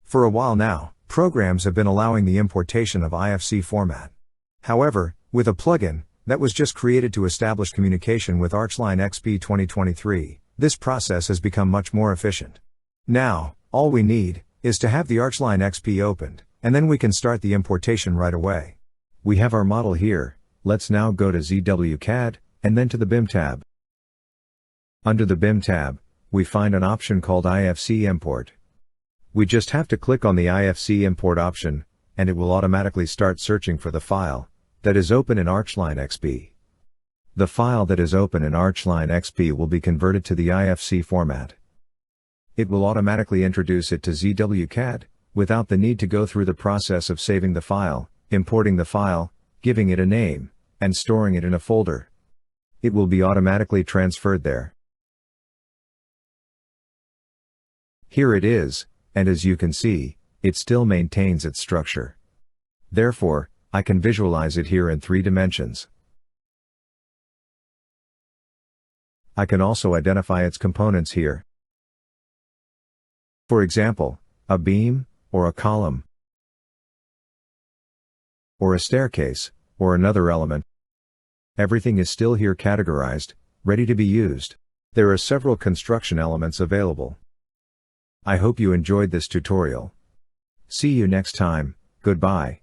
For a while now, programs have been allowing the importation of IFC format. However, with a plugin that was just created to establish communication with ARCHLine.XP 2023, this process has become much more efficient. Now, all we need is to have the ARCHLine.XP opened, and then we can start the importation right away. We have our model here. Let's now go to ZWCAD, and then to the BIM tab. Under the BIM tab, we find an option called IFC Import. We just have to click on the IFC Import option, and it will automatically start searching for the file that is open in ARCHLine.XP. The file that is open in ARCHLine.XP will be converted to the IFC format. It will automatically introduce it to ZWCAD, without the need to go through the process of saving the file, importing the file, giving it a name, and storing it in a folder. It will be automatically transferred there. Here it is, and as you can see, it still maintains its structure. Therefore, I can visualize it here in 3 dimensions. I can also identify its components here. For example, a beam, or a column, or a staircase, or another element. Everything is still here categorized, ready to be used. There are several construction elements available. I hope you enjoyed this tutorial. See you next time. Goodbye.